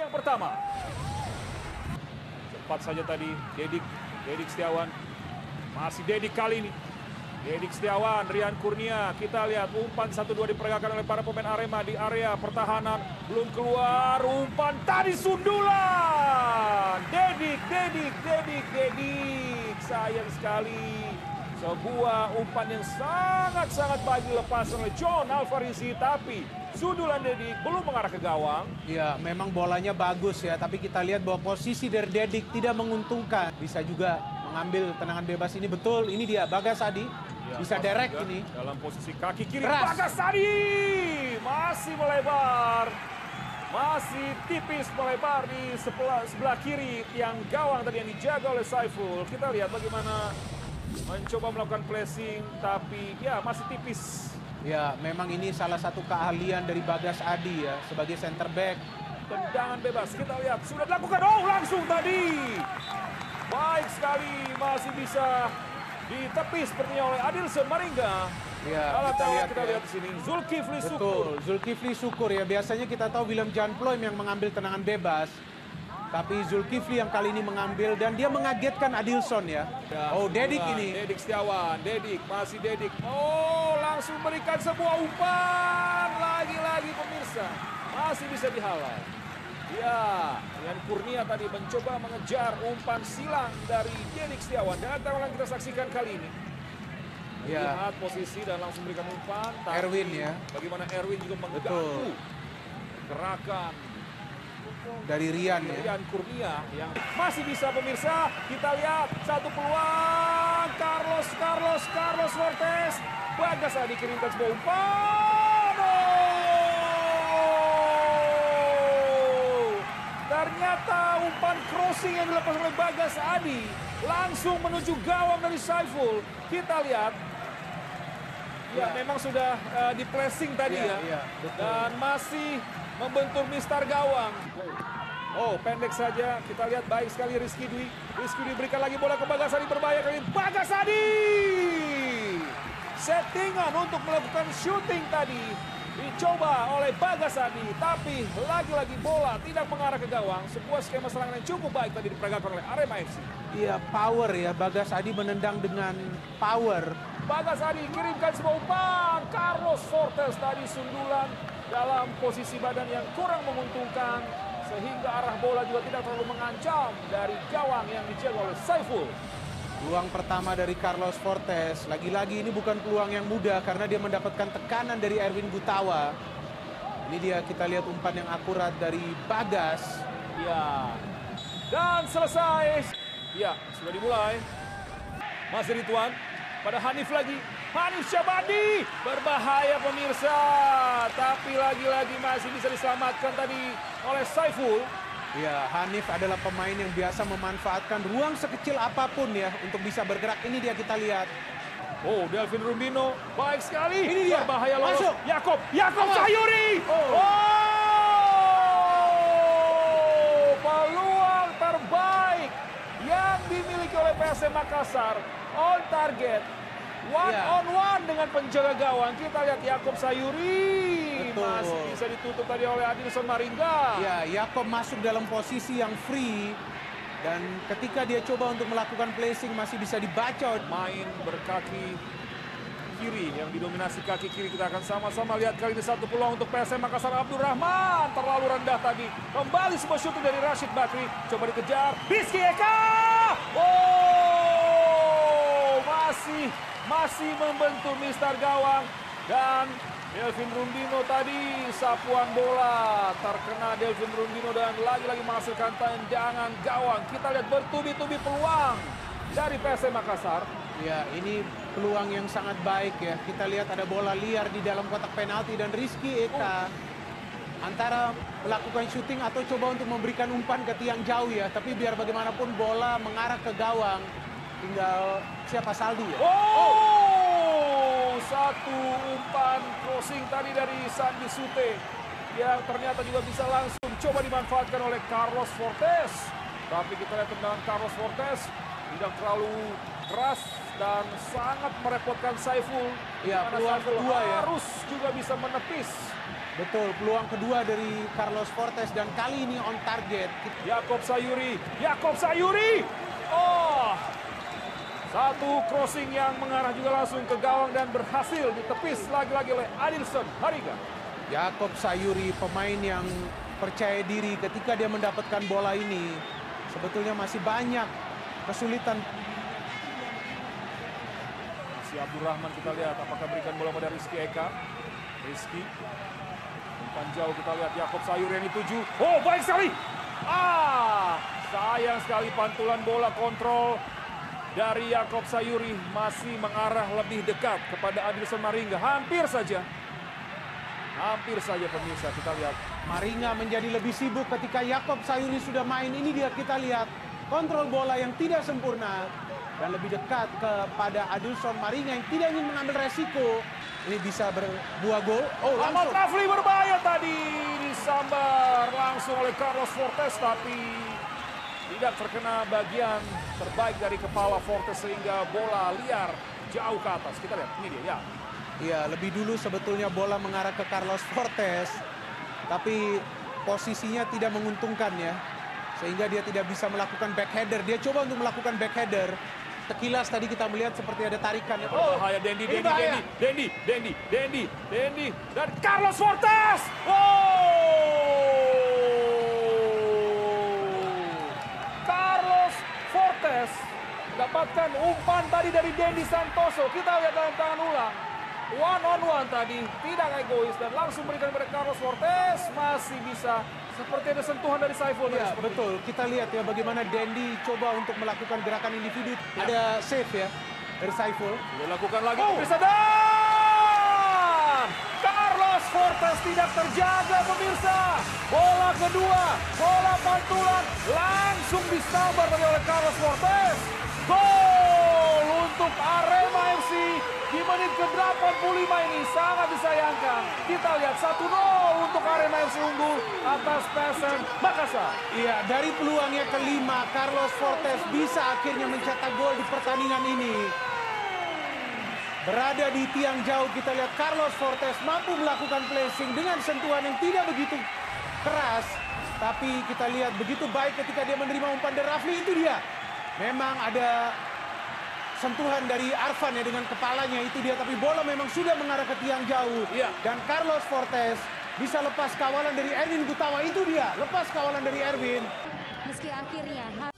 yang pertama. Cepat saja tadi Dedik Setiawan. Masih Dedik kali ini. Dedik Setiawan, Rian Kurnia. Kita lihat umpan 1-2 diperagakan oleh para pemain Arema di area pertahanan. Belum keluar, umpan tadi sundulan. Dedik. Sayang sekali. Sebuah umpan yang sangat-sangat baik dilepaskan oleh John Alvarisi. Tapi sundulan Dedik belum mengarah ke gawang. Ya, memang bolanya bagus ya. Tapi kita lihat bahwa posisi dari Dedik tidak menguntungkan. Bisa juga mengambil tendangan bebas ini. Betul, ini dia Bagas Adi. Ya, Bisa direct ini. Dalam posisi kaki kiri. Keras. Bagas Adi masih melebar. Masih tipis melebar di sebelah kiri tiang gawang tadi yang dijaga oleh Saiful. Kita lihat bagaimana mencoba melakukan flashing, tapi ya masih tipis. Ya, memang ini salah satu keahlian dari Bagas Adi ya, sebagai center back. Tendangan bebas, kita lihat sudah dilakukan. Oh, langsung tadi. Baik sekali, masih bisa ditepis sepertinya oleh Adilson Maringga. Ya, kita lihat di sini Zulkifli Syukur. Betul, Zulkifli Syukur ya. Biasanya kita tahu Willem Jan Ploem yang mengambil tendangan bebas. Tapi Zulkifli yang kali ini mengambil dan dia mengagetkan Adilson ya. Oh, Dedik ini. Dedik Setiawan, masih Dedik. Oh, langsung berikan sebuah umpan. Lagi-lagi pemirsa, masih bisa dihalau. Ya, Rian Kurnia tadi mencoba mengejar umpan silang dari Dedik Setiawan. Dan yang kita saksikan kali ini. Ya. Lihat posisi dan langsung berikan umpan. Erwin ya. Bagaimana Erwin juga mengganggu gerakan dari Rian ya. Rian Kurnia yang masih bisa pemirsa. Kita lihat satu peluang. Carlos Fortes. Bagas Adi kirimkan sebuah umpan. Oh! Ternyata umpan crossing yang dilepas oleh Bagas Adi langsung menuju gawang dari Saiful. Kita lihat. Ya, memang sudah di flashing tadi ya. Betul. Dan masih membentur mistar gawang. Oh, pendek saja. Kita lihat baik sekali Rizky Dwi. Rizky Dwi berikan lagi bola ke Bagas Adi. Berbahaya kali ini. Bagas Adi! Settingan untuk melakukan shooting tadi. Dicoba oleh Bagas Adi. Tapi lagi-lagi bola tidak mengarah ke gawang. Sebuah skema serangan yang cukup baik tadi diperagakan oleh Arema FC. Iya, power ya. Bagas Adi menendang dengan power. Bagas Adi kirimkan sebuah umpan. Carlos Fortes tadi sundulan dalam posisi badan yang kurang menguntungkan. Sehingga arah bola juga tidak terlalu mengancam dari gawang yang dijaga oleh Saiful. Peluang pertama dari Carlos Fortes. Lagi-lagi ini bukan peluang yang mudah karena dia mendapatkan tekanan dari Erwin Gutawa. Ini dia, kita lihat umpan yang akurat dari Bagas. Ya. Dan selesai. Ya, sudah dimulai. Masih Ridwan. Pada Hanif lagi. Hanif Syabandi. Berbahaya pemirsa. Tapi lagi-lagi masih bisa diselamatkan tadi oleh Saiful. Ya, Hanif adalah pemain yang biasa memanfaatkan ruang sekecil apapun ya untuk bisa bergerak. Ini dia, kita lihat. Oh, Delvin Rumbino. Baik sekali. Ini dia. Berbahaya lolos. Masuk. Yakob Sayuri. Oh. Peluang terbaik yang dimiliki oleh PSM Makassar. On target. One on one dengan penjaga gawang. Kita lihat Yakob Sayuri. Betul. Masih bisa ditutup tadi oleh Adilson Maringga. Ya, Yakob masuk dalam posisi yang free. Dan ketika dia coba untuk melakukan placing masih bisa dibaca. Main berkaki kiri yang didominasi kaki kiri. Kita akan sama-sama lihat kali ini satu peluang untuk PSM Makassar. Abdurrahman terlalu rendah tadi. Kembali sebuah syuting dari Rashid Bakri. Coba dikejar. Rizky Eka. Oh, masih membentur mistar gawang. Dan Delvin Rumbino tadi sapuan bola terkena Delvin Rumbino dan lagi-lagi menghasilkan tendangan gawang. Kita lihat bertubi-tubi peluang dari PSM Makassar. Ya, ini peluang yang sangat baik ya. Kita lihat ada bola liar di dalam kotak penalti dan Rizky Eka antara melakukan syuting atau coba untuk memberikan umpan ke tiang jauh ya. Tapi biar bagaimanapun bola mengarah ke gawang. Tinggal siapa Saldi ya? Oh, satu umpan crossing tadi dari Sandi Sute yang ternyata juga bisa langsung coba dimanfaatkan oleh Carlos Fortes. Tapi kita lihat tendangan Carlos Fortes tidak terlalu keras dan sangat merepotkan Saiful. Ya, Karena peluang Saiful kedua ya. harus juga bisa menepis. Betul, peluang kedua dari Carlos Fortes dan kali ini on target. Yakob Sayuri. Oh, satu crossing yang mengarah juga langsung ke gawang dan berhasil ditepis lagi-lagi oleh Adilson Hariga. Yakob Sayuri, pemain yang percaya diri ketika dia mendapatkan bola ini. Sebetulnya masih banyak kesulitan. Si Abdurrahman kita lihat apakah berikan bola pada Rizky Eka. Rizky. Umpan jauh kita lihat Yakob Sayuri yang dituju. Oh, baik sekali. Sayang sekali pantulan bola kontrol dari Yakob Sayuri masih mengarah lebih dekat kepada Adilson Maringa. Hampir saja pemirsa kita lihat. Maringa menjadi lebih sibuk ketika Yakob Sayuri sudah main. Ini dia kita lihat kontrol bola yang tidak sempurna dan lebih dekat kepada Adilson Maringa yang tidak ingin mengambil resiko. Ini bisa berbuah gol. Oh, Ahmad langsung. Rafli berbahaya tadi, disambar langsung oleh Carlos Fortes, tapi tidak terkena bagian terbaik dari kepala Fortes sehingga bola liar jauh ke atas. Kita lihat, ini dia ya. Iya, lebih dulu sebetulnya bola mengarah ke Carlos Fortes, tapi posisinya tidak menguntungkan ya, sehingga dia tidak bisa melakukan backheader. Dia coba untuk melakukan backheader. Sekilas tadi kita melihat seperti ada tarikan. Berbahaya ini bahaya. Dendi dan Carlos Fortes. Carlos Fortes dapatkan umpan tadi dari Dendi Santoso. Kita lihat dalam tangan ulang. One on one tadi, tidak egois dan langsung berikan kepada Carlos Fortes. Masih bisa, seperti ada sentuhan dari Saiful. Ya, betul. Kita lihat ya bagaimana Dendi coba untuk melakukan gerakan individu. Ya. Ada save ya dari Saiful. Dilakukan lagi pemirsa dan Carlos Fortes tidak terjaga pemirsa. Bola kedua, bola pantulan langsung disambar tadi oleh Carlos Fortes. Gol untuk Arema FC di menit ke-85 ini sangat disayangkan. Kita lihat 1-0 untuk Arema FC unggul atas PSM Makassar. Iya, dari peluangnya kelima, Carlos Fortes bisa akhirnya mencetak gol di pertandingan ini. Berada di tiang jauh, kita lihat Carlos Fortes mampu melakukan placing dengan sentuhan yang tidak begitu keras. Tapi kita lihat begitu baik ketika dia menerima umpan dari Rafli. Itu dia. Memang ada sentuhan dari Arfan ya dengan kepalanya, itu dia. Tapi bola memang sudah mengarah ke tiang jauh. Iya. Dan Carlos Fortes bisa lepas kawalan dari Erwin Gutawa. Itu dia, lepas kawalan dari Erwin. Meski akhirnya